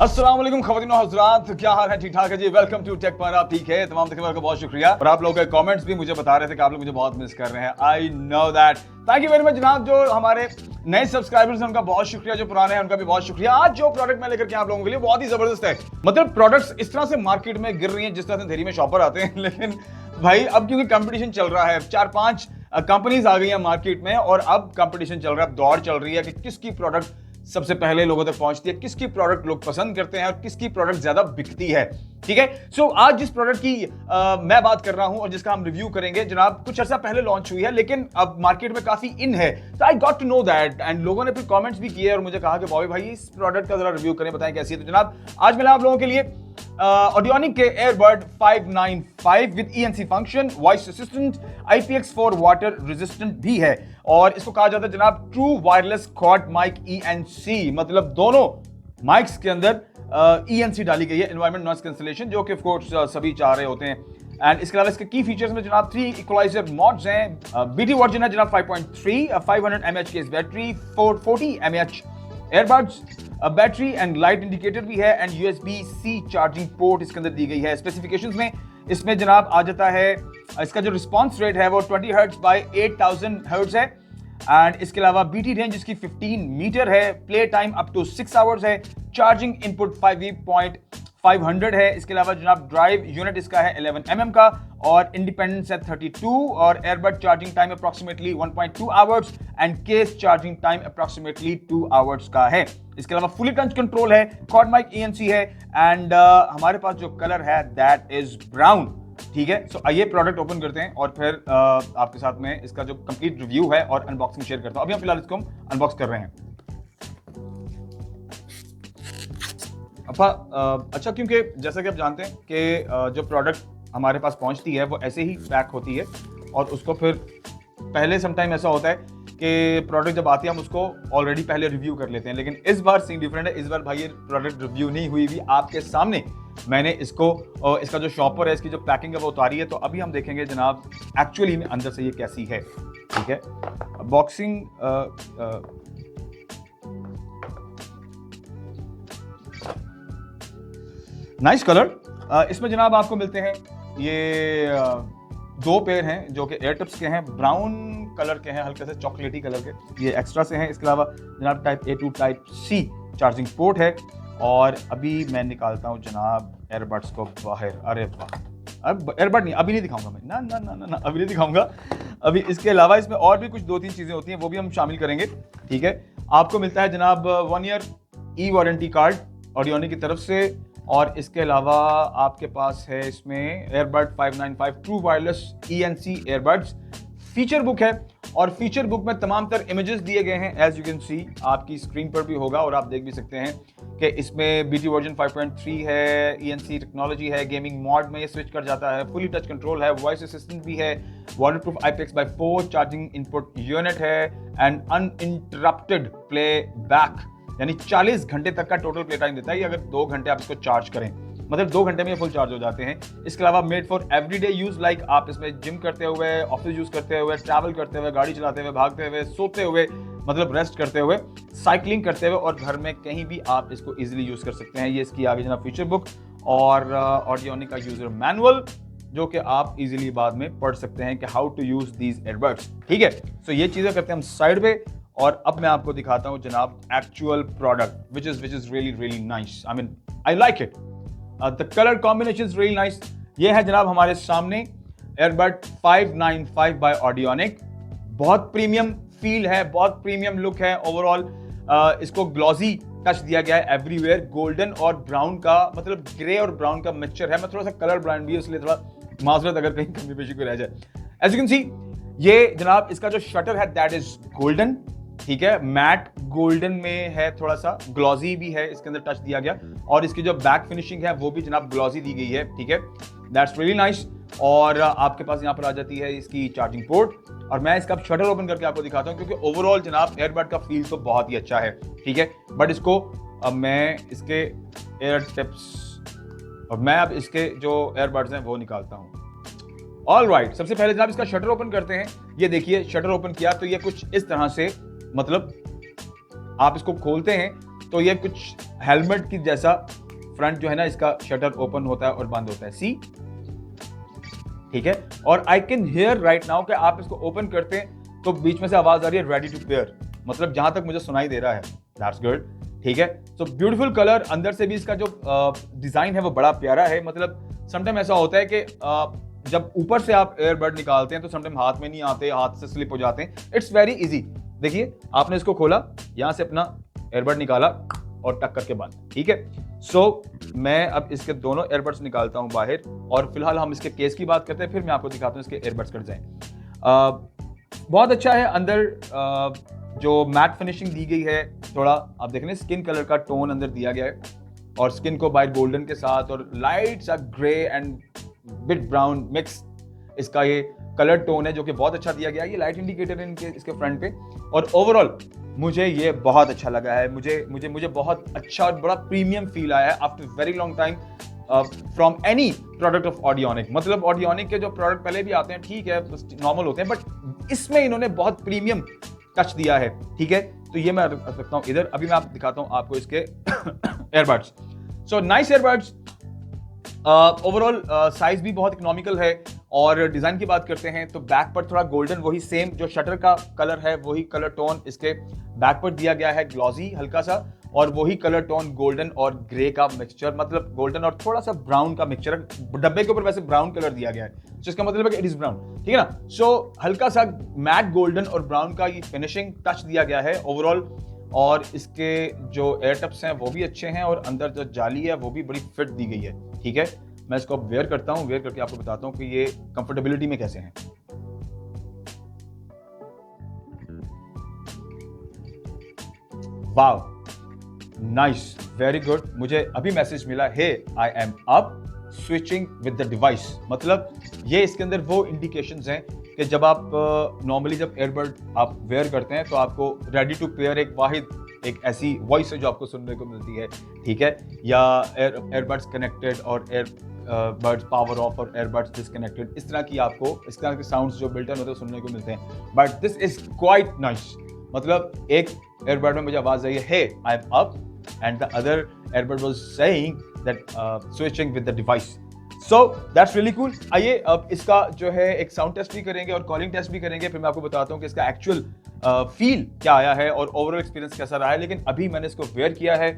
अस्सलाम वालेकुम ख़वातीन और हज़रात, क्या हाल है? ठीक ठाक है जी। वेलकम टू टेक पर। आप ठीक है? तमाम देखने वालों का बहुत शुक्रिया। और आप लोगों के कमेंट्स भी मुझे बता रहे थे कि आप लोग मुझे बहुत मिस कर रहे हैं। I know that, thank you very much जनाब। जो हमारे नए सब्सक्राइबर्स हैं उनका बहुत शुक्रिया, जो पुराने हैं उनका भी बहुत शुक्रिया। आज जो प्रोडक्ट मैं लेकर के आप लोगों के लिए बहुत ही जबरदस्त है। मतलब प्रोडक्ट्स इस तरह से मार्केट में गिर रही हैं जिस तरह से अंधेरी में शॉपर आते हैं, लेकिन भाई अब क्योंकि कंपटीशन चल रहा है, 4-5 कंपनीज आ गई हैं मार्केट में और अब कंपटीशन चल रहा है, अब दौड़ चल रही है कि किसकी प्रोडक्ट सबसे पहले लोगों तक पहुंचती है, किसकी प्रोडक्ट लोग पसंद करते हैं और किसकी प्रोडक्ट ज्यादा बिकती है। ठीक है, सो आज जिस प्रोडक्ट की मैं बात कर रहा हूं और जिसका हम रिव्यू करेंगे जनाब, कुछ अर्सा पहले लॉन्च हुई है लेकिन अब मार्केट में काफी इन है। तो I got to know that and लोगों ने फिर कमेंट्स भी किए और मुझे कहा कि बॉबी भाई इस प्रोडक्ट का जरा रिव्यू करें, बताएं कैसी है। तो जनाब आज मैं आप लोगों के लिए ऑडियोनिक के airbud 595 with ENC function, voice assistant, IPX4 water resistant भी है और इसको कहा जाता है जनाब true wireless quad mic ENC। मतलब दोनों माइक्स के अंदर ENC डाली गई है, एनवायरमेंट नॉइस कैंसलेशन, जो कि ऑफ कोर्स सभी चाह रहे होते हैं। एंड इसके अलावा इसके की फीचर्स में जनाब 3 इक्वलाइजर मॉड्स हैं। बीटी वर्जन है जनाब 5.3, 500 mAh की बैटरी, 440 mAh airbuds, battery and light indicator भी है एंड USB-C चार्जिंग पोर्ट इसके अंदर दी गई है। स्पेसिफिकेशंस में इसमें जनाब आ जाता है इसका जो रिस्पांस रेट है वो 20 हर्ट्ज बाय 8000 हर्ट्ज है एंड इसके अलावा बीटी रेंज इसकी 15 मीटर है, play time up to 6 hours है, चार्जिंग इनपुट 5V.500 है। इसके अलावा जनाब ड्राइव यूनिट इसका है 11 mm का और इंडिपेंडेंस है 32 और earbud charging time approximately 1.2 hours and case charging time approximately 2 hours का है। इसके अलावा फुली टच कंट्रोल है, क्वाड माइक ENC है एंड हमारे पास जो कलर है दैट इज ब्राउन। ठीक है, सो आइए प्रोडक्ट ओपन करते हैं और फिर आपके साथ में इसका जो कंप्लीट रिव्यू है और अनबॉक्सिंग शेयर करता हूं। अभी हम फिलहाल इसको अनबॉक्स कर रहे हैं। अच्छा, क्योंकि जैसा कि आप जानते हैं कि जो प्रोडक्ट हमारे पास पहुंचती है वो ऐसे ही पैक होती है और उसको फिर पहले समटाइम ऐसा होता है कि प्रोडक्ट जब आती है हम उसको ऑलरेडी पहले रिव्यू कर लेते हैं, लेकिन इस बार सीन डिफरेंट है। इस बार भाई ये प्रोडक्ट रिव्यू नहीं हुई भी, आपके सामने मैंने इसको इसका जो शॉपर है, इसकी जो पैकिंग है वो उतारी है। तो अभी हम देखेंगे जनाब एक्चुअली में अंदर से ये कैसी है। ठीक है, बॉक्सिंग नाइस कलर। इसमें जनाब आपको मिलते हैं ये 2 पेयर हैं जो कि एयर टिप्स के हैं, ब्राउन कलर के हैं, हल्के से चॉकलेटी कलर के, ये एक्स्ट्रा से हैं। इसके अलावा जनाब type A to type C charging port है और अभी मैं निकालता हूं जनाब एयरबड्स को बाहर। अरे वाह, अब एयरबड नहीं, अभी नहीं दिखाऊंगा मैं, ना ना ना ना, अभी नहीं दिखाऊंगा अभी। इसके अलावा इसमें और भी कुछ 2-3 चीजें होती हैं, वो भी हम शामिल करेंगे। ठीक है, आपको मिलता है जनाब 1 ईयर ई वारंटी कार्ड ऑडियोनिक की तरफ से और इसके अलावा आपके पास है इसमें airbud 595 true wireless ENC airbuds, feature book है और फीचर बुक में तमाम तर इमेजेस दिए गए हैं। एज यू कैन सी, आपकी स्क्रीन पर भी होगा और आप देख भी सकते हैं कि इसमें बीटी वर्जन 5.3 है, ENC टेक्नोलॉजी है, गेमिंग मोड में ये स्विच कर जाता है, फुली टच कंट्रोल है, वॉइस असिस्टेंट भी है, waterproof IPX4 charging input unit है एंड अनइंटरप्टेड प्ले बैक, यानी 40 घंटे तक का टोटल प्ले टाइम देता है। अगर 2 घंटे आप इसको चार्ज करें, मतलब 2 घंटे में ये फुल चार्ज हो जाते हैं। इसके अलावा made for everyday use, like आप इसमें जिम करते हुए, ऑफिस यूज करते हुए, ट्रैवल करते हुए, गाड़ी चलाते हुए, भागते हुए, सोते हुए, मतलब रेस्ट करते हुए, साइकिलिंग करते हुए और घर में कहीं भी आप इसको इजीली यूज कर सकते हैं। ये इसकी आगे जनाब फीचर बुक और ऑडियोनिक का यूजर मैनुअल, जो कि आप इजीली बाद में पढ़ सकते हैं कि how to use these airbuds. ठीक है, सो ये चीजें करते हैं हम साइड पे और अब मैं आपको दिखाता हूं जनाब actual product which is really nice. I mean, I like it. The color combination is really nice. ये है जनाब हमारे सामने एयरबड 595 बाय ऑडियोनिक। बहुत प्रीमियम फील है, बहुत प्रीमियम लुक है ओवरऑल। इसको ग्लॉसी टच दिया गया है एवरीवेयर, गोल्डन और ब्राउन का, मतलब ग्रे और ब्राउन का मिक्सचर है। मैं थोड़ा सा कलर ब्रांड भी है इसलिए थोड़ा माजरत अगर कहीं कमी पेशी कोई रह जाए। एज यू कैन सी, ये जनाब इसका जो शटर है दैट इज गोल्डन। ठीक है, मैट गोल्डन में है, थोड़ा सा ग्लॉसी भी है, इसके अंदर टच दिया गया और इसकी जो बैक फिनिशिंग है वो भी जनाब ग्लॉसी दी गई है। ठीक है, दैट्स रियली नाइस। और आपके पास यहाँ पर आ जाती है इसकी चार्जिंग पोर्ट और मैं इसका शटर ओपन करके आपको दिखाता हूँ क्योंकि ओवरऑल जनाब एयरबड का फील तो बहुत ही अच्छा है। ठीक है, बट इसको अब मैं इसके एयर टिप्स और मैं अब इसके जो एयरबड्स हैं वो निकालता हूँ। ऑल राइट, सबसे पहले जनाब इसका शटर ओपन करते हैं। ये देखिए, शटर ओपन किया तो ये कुछ इस तरह से, मतलब आप इसको खोलते हैं तो ये कुछ हेलमेट की जैसा फ्रंट जो है ना, इसका शटर ओपन होता है और बंद होता है, सी, ठीक है। और I can hear right now कि आप इसको ओपन करते हैं तो बीच में से आवाज आ रही है रेडी टू पेयर, मतलब जहां तक मुझे सुनाई दे रहा है, दैट्स गुड, ठीक है। सो ब्यूटीफुल कलर, अंदर से भी इसका जो डिजाइन है वो बड़ा प्यारा है। मतलब समटाइम ऐसा होता है कि जब ऊपर से आप एयरबड निकालते हैं तो समटाइम हाथ में नहीं आते, हाथ से स्लिप हो जाते हैं। It's very easy. देखिए, आपने इसको खोला, यहां से अपना एयरबड निकाला और टक करके बंद, ठीक है। सो मैं अब इसके दोनों एयरबड्स निकालता हूं बाहर, और फिलहाल हम इसके केस की बात करते हैं, फिर मैं आपको दिखाता हूं इसके एयरबड्स कट जाएं। बहुत अच्छा है। अंदर जो मैट फिनिशिंग दी गई है, थोड़ा आप देख रहे हैं स्किन कलर का टोन अंदर दिया गया है, और स्किन को बाइट गोल्डन के साथ और लाइट सा grey and bit brown mix इसका ये कलर टोन है, जो कि बहुत अच्छा दिया गया है। ये लाइट इंडिकेटर है इनके इसके फ्रंट पे, और ओवरऑल मुझे ये बहुत अच्छा लगा है। मुझे बहुत अच्छा और बड़ा प्रीमियम फील आया है after very long time from any product of Audionic. मतलब ऑडियोनिक के जो प्रोडक्ट पहले भी आते हैं, ठीक है, नॉर्मल होते हैं, बट इसमें इन्होंने बहुत प्रीमियम टच दिया है, ठीक है। तो ये मैं रखता हूं इधर। अभी मैं आप दिखाता हूं आपको इसके airbuds. So nice airbuds. Overall size भी बहुत इकोनॉमिकल है। और डिजाइन की बात करते हैं तो बैक पर थोड़ा गोल्डन, वही सेम जो शटर का कलर है वही कलर टोन इसके बैक पर दिया गया है, ग्लॉजी हल्का सा, और वही कलर टोन गोल्डन और ग्रे का मिक्सचर, मतलब गोल्डन और थोड़ा सा ब्राउन का मिक्सचर। डब्बे के ऊपर वैसे ब्राउन कलर दिया गया है, तो इसका मतलब है कि इट इज ब्राउन, ठीक है ना। सो हल्का सा मैट गोल्डन और ब्राउन का ये फिनिशिंग टच दिया गया है ओवरऑल। और इसके जो एयर टप्स हैं वो भी अच्छे हैं, और अंदर जो जाली है वो भी बड़ी फिट दी गई है, ठीक है। मैं इसको अब वेयर करता हूं, वेयर करके आपको बताता हूं कि ये कंफर्टेबिलिटी में कैसे हैं। Wow, nice, very good. मुझे अभी मैसेज मिला, hey I am up switching with the device. मतलब ये इसके अंदर वो इंडिकेशंस हैं कि जब आप नॉर्मली जब एयरबड आप वेयर करते हैं तो आपको रेडी टू पेयर एक वाहिद एक ऐसी वॉइस है जो आपको सुनने को मिलती है, ठीक है। या एयरबड्स कनेक्टेड और एयरबड्स पावर ऑफ और एयरबड्स डिसकनेक्टेड, इस तरह की आपको इस तरह के साउंड्स जो बिल्ट इन होते हैं सुनने को मिलते हैं। But this is quite nice. मतलब एक एयरबड में मुझे आवाज आई है, hey I am up, and the other airbud was saying that switching with the device. So that's really cool. आइए अब इसका जो है एक साउंड टेस्ट भी करेंगे और कॉलिंग टेस्ट भी करेंगे, फिर मैं आपको बताता हूँ कि इसका एक्चुअल फील क्या आया है और ओवरऑल एक्सपीरियंस कैसा रहा है। लेकिन अभी मैंने इसको वेयर किया है,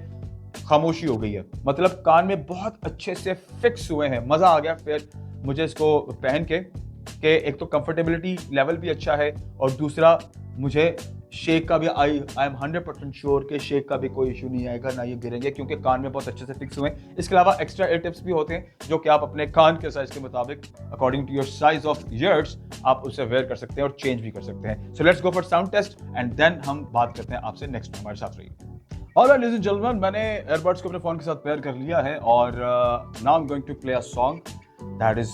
खामोशी हो गई है, मतलब कान में बहुत अच्छे से फिक्स हुए हैं, मजा आ गया फिर मुझे इसको पहन के कि एक तो कंफर्टेबिलिटी लेवल भी अच्छा है, और दूसरा मुझे शेक का भी आई एम 100% श्योर कि शेक का भी कोई इशू नहीं आएगा, ना ये गिरेंगे, क्योंकि कान में बहुत अच्छे से फिक्स हुए हैं। इसके अलावा एक्स्ट्रा एयर टिप्स भी होते हैं जो कि आप अपने कान के साइज के मुताबिक according to your size of ears आप उसे वेयर कर सकते हैं और चेंज भी कर सकते हैं। So let's go for sound test and then हम बात करते हैं आपसे नेक्स्ट। हमारे साथ रहिए। ऑलराइट लेडीज एंड जेंटलमैन, मैंने एयरबड्स को अपने फोन के साथ पेयर कर लिया है, और now I am going to play a song that is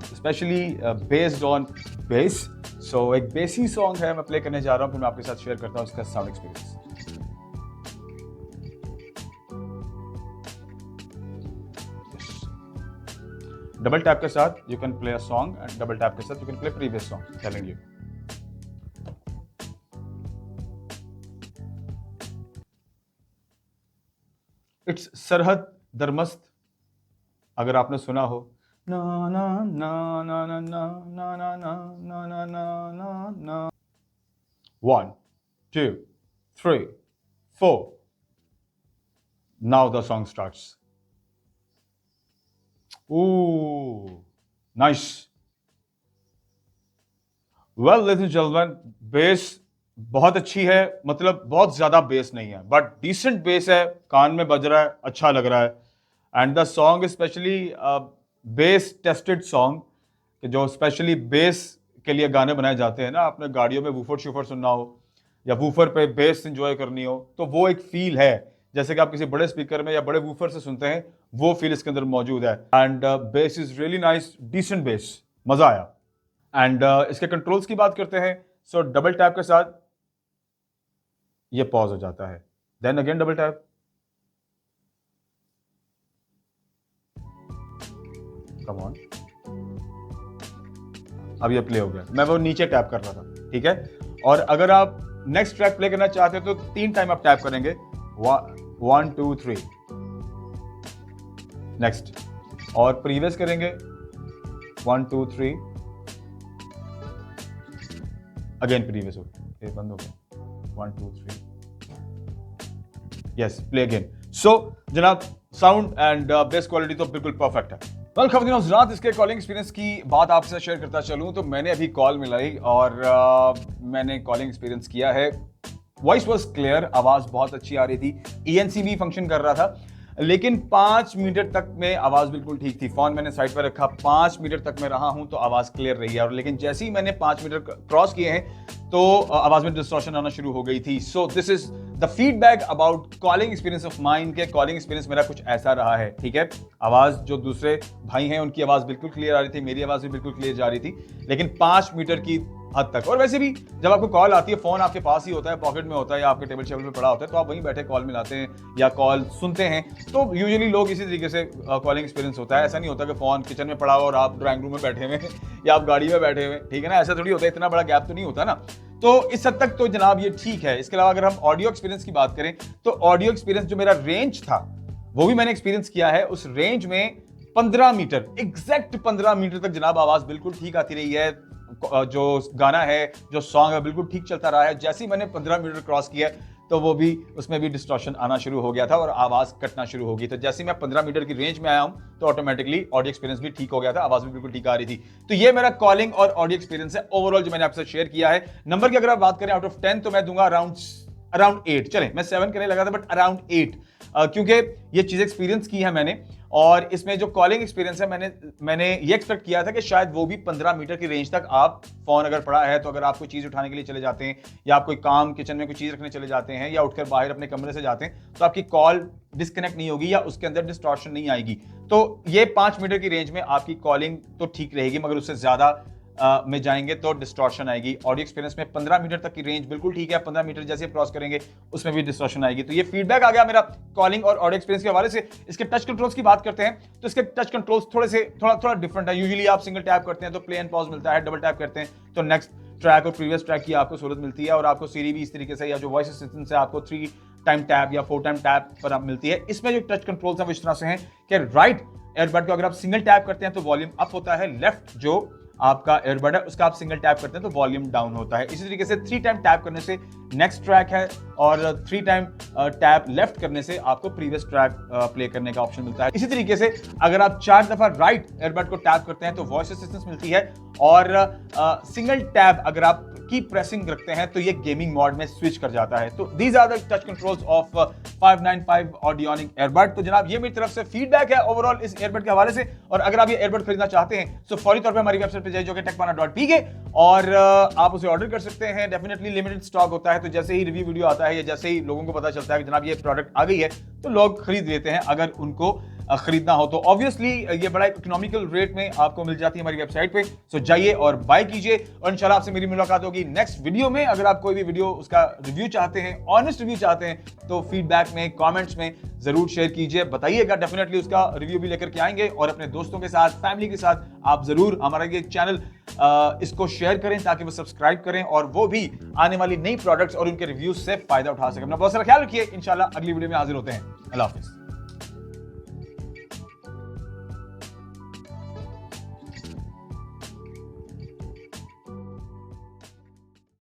specially based on bass. So एक बेसी सॉन्ग है, मैं प्ले करने जा रहा हूं, फिर मैं आपके साथ शेयर करता हूं इसका साउंड एक्सपीरियंस। डबल टैप के साथ you can play a song, and double tap के साथ you can play previous song, telling you. It's सरहद दरमस्त, अगर आपने सुना हो। ना ना ना ना ना ना ना ना ना ना ना ना ना। 1 2 3 4। Now the song starts. Ooh, nice. Well, ladies and gentlemen, base बहुत अच्छी है, मतलब बहुत ज्यादा बेस नहीं है, बट डिसेंट बेस है, कान में बज रहा है, अच्छा लग रहा है। And the song specially base tested song, जो स्पेशली बेस के लिए गाने बनाए जाते हैं ना, आपने गाड़ियों में वूफर शूफर सुनना हो या वूफर पे बेस एंजॉय करनी हो, तो वो एक फील है जैसे कि आप किसी बड़े स्पीकर में या बड़े वूफर से सुनते हैं, वो फील इसके अंदर मौजूद है। And bass is really nice, decent bass, मजा आया। एंड इसके कंट्रोल्स की बात करते हैं। सो डबल टैप के साथ ये पॉज हो जाता है, then again double tap, come on, अब ये प्ले हो गया। मैं वो नीचे टैप कर रहा था, ठीक है। और अगर आप नेक्स्ट ट्रैक प्ले करना चाहते हो तो 3 टाइम आप टैप करेंगे, 1 2 3। नेक्स्ट, और प्रीवियस करेंगे 1 2 3। अगेन प्रीवियस हो गया, बंद हो गया 1 2 3। Yes, play again. सो जनाब साउंड एंड बेस क्वालिटी तो बिल्कुल परफेक्ट है। वेल खबरदार हज़रात, इसके कॉलिंग एक्सपीरियंस की बात आपके साथ शेयर करता चलूं तो मैंने अभी कॉल मिलाई और मैंने कॉलिंग एक्सपीरियंस किया है। वॉइस वॉज क्लियर, आवाज बहुत अच्छी आ रही थी, ENC भी फंक्शन कर रहा था, लेकिन 5 मिनट तक में आवाज बिल्कुल ठीक थी। फोन मैंने साइड पर रखा, 5 मिनट तक मैं रहा हूं तो आवाज क्लियर रही है, और लेकिन जैसे ही मैंने 5 मिनट क्रॉस किए हैं तो आवाज में डिस्टॉर्शन आना शुरू हो गई थी। So this is the feedback about calling experience of mine के कॉलिंग एक्सपीरियंस मेरा कुछ ऐसा रहा है। ठीक है, आवाज जो दूसरे भाई हैं उनकी आवाज बिल्कुल क्लियर आ रही थी, मेरी आवाज भी बिल्कुल क्लियर जा रही थी, लेकिन 5 मीटर की हद तक। और वैसे भी जब आपको कॉल आती है, फोन आपके पास ही होता है, पॉकेट में होता है या आपके टेबल शेबल में पड़ा होता है, तो आप वहीं बैठे कॉल मिलाते हैं या कॉल सुनते हैं। तो यूजुअली लोग इसी तरीके से कॉलिंग एक्सपीरियंस होता है। ऐसा नहीं होता कि फोन किचन में पड़ा हो और आप ड्राइंग रूम में बैठे हुए या आप गाड़ी में बैठे हुए, ठीक है ना, ऐसा थोड़ी होता है, इतना बड़ा गैप तो नहीं होता ना। तो इस हद तक तो जनाब ये ठीक है। इसके अलावा अगर हम ऑडियो एक्सपीरियंस की बात करें तो ऑडियो एक्सपीरियंस जो मेरा रेंज था वो भी मैंने एक्सपीरियंस किया है। उस रेंज में 15 मीटर, एग्जैक्ट 15 मीटर तक जनाब आवाज बिल्कुल ठीक आती रही है। जो गाना है, जो सॉन्ग है, बिल्कुल ठीक चलता रहा है। जैसे ही मैंने 15 मीटर क्रॉस किया तो वो भी, उसमें भी डिस्टॉर्शन आना शुरू हो गया था और आवाज कटना शुरू हो गई। तो जैसे ही मैं 15 मीटर की रेंज में आया हूं तो ऑटोमेटिकली ऑडियो एक्सपीरियंस भी ठीक हो गया था, आवाज भी बिल्कुल ठीक आ रही थी। तो ये मेरा कॉलिंग और ऑडियो एक्सपीरियंस है ओवरऑल जो मैंने आपके साथ शेयर किया है। नंबर की अगर आप बात करें आउट ऑफ 10 तो मैं दूंगा अराउंड 8। चलें, मैं 7 करने लगा था बट अराउंड 8, क्योंकि ये चीज एक्सपीरियंस की है मैंने। और इसमें जो कॉलिंग एक्सपीरियंस है, मैंने ये एक्सपेक्ट किया था कि शायद वो भी 15 मीटर की रेंज तक, आप फोन अगर पड़ा है तो अगर आप कोई चीज उठाने के लिए चले जाते हैं या आप कोई काम किचन में कोई चीज रखने चले जाते हैं या उठकर बाहर अपने कमरे से जाते हैं तो आपकी कॉल डिस्कनेक्ट नहीं होगी या उसके अंदर डिस्टॉर्शन नहीं आएगी। तो ये 5 मीटर की रेंज में आपकी कॉलिंग तो ठीक रहेगी, मगर उससे ज्यादा में जाएंगे तो डिस्टॉर्शन आएगी। ऑडियो एक्सपीरियंस में 15 मीटर तक की रेंज बिल्कुल ठीक है, 15 मीटर जैसे क्रॉस करेंगे उसमें भी डिस्टॉर्शन आएगी। तो ये फीडबैक आ गया मेरा कॉलिंग और ऑडियो एक्सपीरियंस के हवाले से। इसके टच कंट्रोल्स की बात करते हैं तो इसके टच कंट्रोल्स थोड़ा डिफरेंट है। यूजुअली आप सिंगल टैप करते हैं तो प्ले एंड पॉज मिलता है, डबल टैप करते हैं तो नेक्स्ट ट्रैक और प्रीवियस ट्रैक की आपको सहूलत मिलती है, और आपको सीरी भी इस तरीके से, या जो वॉइस असिस्टेंट से आपको 3 टाइम टैप या 4 टाइम टैप पर आप मिलती है। इसमें जो टच कंट्रोल्स हैं वो इस तरह से हैं कि राइट एयरबड को अगर आप सिंगल टैप करते हैं तो वॉल्यूम अप होता है, लेफ्ट जो आपका एयरबड है उसका आप सिंगल टैप करते हैं तो वॉल्यूम डाउन होता है। इसी तरीके से 3 टाइम टैप करने से नेक्स्ट ट्रैक है, और 3 टाइम टैप लेफ्ट करने से आपको प्रीवियस ट्रैक प्ले करने का ऑप्शन मिलता है। इसी तरीके से अगर आप 4 दफा राइट एयरबड को टैप करते हैं तो वॉइस असिस्टेंस मिलती है, और सिंगल टैप अगर आप की प्रेसिंग रखते हैं तो ये गेमिंग मोड में स्विच कर जाता है। तो these are the touch controls of 595 Audionic airbud. तो जनाब ये मेरी तरफ से फीडबैक है ओवरऑल इस एयरबड के हवाले से। और अगर आप ये एयरबड खरीदना चाहते हैं तो फौरी तौर पे हमारी वेबसाइट पे जाइए जो कि techpana.pk, और आप उसे ऑर्डर कर सकते हैं। डेफिनेटली लिमिटेड स्टॉक होता है, तो जैसे ही रिव्यू वीडियो आता है या जैसे ही लोगों को पता चलता है कि जनाब ये प्रोडक्ट आ गई है तो लोग खरीद लेते हैं अगर उनको खरीदना हो तो। ऑब्वियसली ये बड़ा इकोनॉमिकल रेट में आपको मिल जाती है हमारी वेबसाइट पे। सो जाइए और बाय कीजिए, और इंशाल्लाह आपसे मेरी मुलाकात होगी नेक्स्ट वीडियो में। अगर आप कोई भी वीडियो उसका रिव्यू चाहते हैं, ऑनेस्ट रिव्यू चाहते हैं, तो फीडबैक में, कमेंट्स में जरूर शेयर कीजिए, बताइएगा। डेफिनेटली उसका रिव्यू भी लेकर के आएंगे, और अपने दोस्तों के साथ, फैमिली के साथ आप जरूर हमारा ये चैनल इसको शेयर करें ताकि वो सब्सक्राइब करें और वो भी आने वाली नई प्रोडक्ट्स और उनके रिव्यूज से फायदा उठा सकें। अपना बहुत सारा ख्याल रखिए, इंशाल्लाह अगली वीडियो में हाजिर होते हैं। अल्लाह हाफिज।